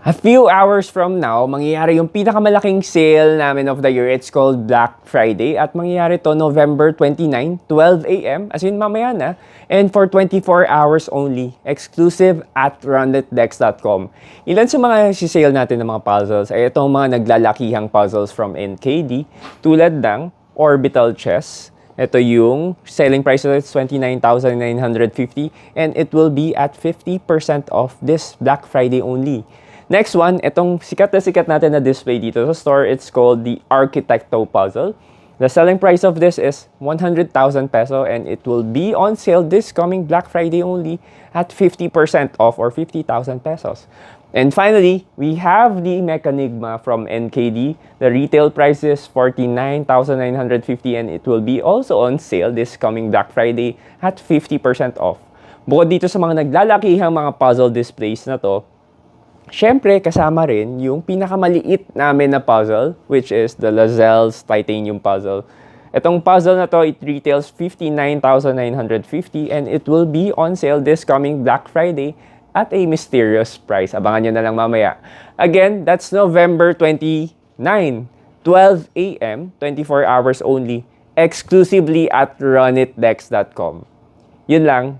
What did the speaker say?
A few hours from now, mangyayari yung pinakamalaking sale namin of the year. It's called Black Friday at mangyayari to November 29, 12 a.m. As in mamaya na. And for 24 hours only. Exclusive at runditdex.com. Ilan sa mga sisale natin ng mga puzzles ay itong mga naglalakihang puzzles from NKD tulad ng Orbital Chess. Ito yung selling price is 29,950 and it will be at 50% off this Black Friday only. Next one, itong sikat natin na display dito sa store, it's called the Architecto Puzzle. The selling price of this is 100,000 peso and it will be on sale this coming Black Friday only at 50% off or 50,000 pesos. And finally, we have the Mechanigma from NKD. The retail price is 49,950 and it will be also on sale this coming Black Friday at 50% off. Bukod dito sa mga naglalakihang mga puzzle displays na to, syempre, kasama rin yung pinakamaliit namin na puzzle, which is the Lazelle's Titanium Puzzle. Itong puzzle na to, it retails 59,950 and it will be on sale this coming Black Friday at a mysterious price. Abangan nyo na lang mamaya. Again, that's November 29, 12 a.m., 24 hours only, exclusively at runitdex.com. Yun lang.